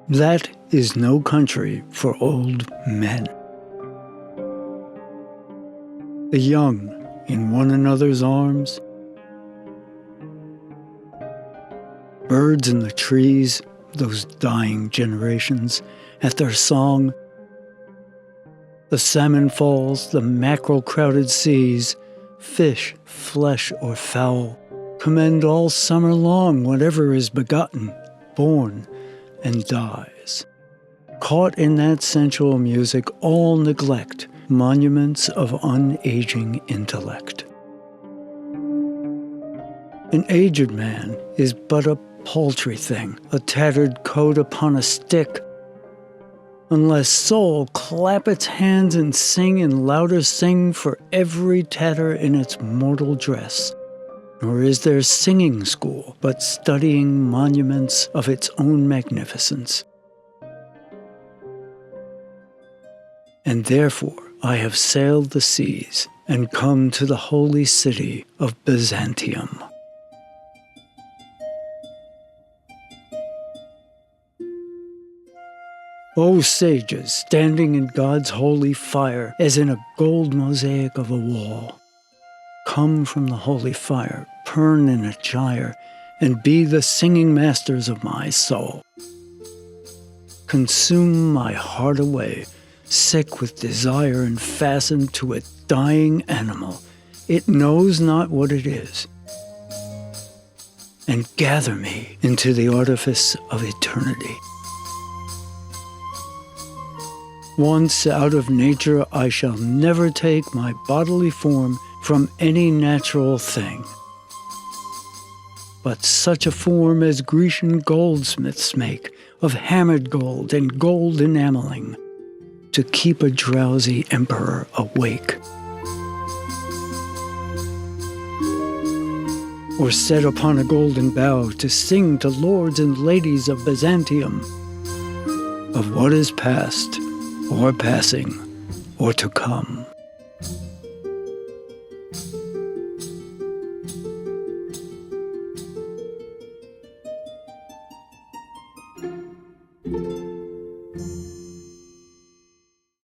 That is no country for old men. The young in one another's arms, birds in the trees, those dying generations, at their song, the salmon-falls, the mackerel-crowded seas, fish, flesh, or fowl, commend all summer long whatever is begotten, born, and dies. Caught in that sensual music, all neglect monuments of unageing intellect. An aged man is but a paltry thing, a tattered coat upon a stick, unless soul clap its hands and sing and louder sing for every tatter in its mortal dress. Nor is there singing school, but studying monuments of its own magnificence. And therefore I have sailed the seas and come to the holy city of Byzantium. O sages, standing in God's holy fire, as in a gold mosaic of a wall, come from the holy fire, perne in a gyre, and be the singing masters of my soul. Consume my heart away, sick with desire and fastened to a dying animal. It knows not what it is. And gather me into the artifice of eternity. Once out of nature, I shall never take my bodily form from any natural thing, but such a form as Grecian goldsmiths make of hammered gold and gold enameling, to keep a drowsy emperor awake. Or set upon a golden bough to sing to lords and ladies of Byzantium of what is past, or passing, or to come.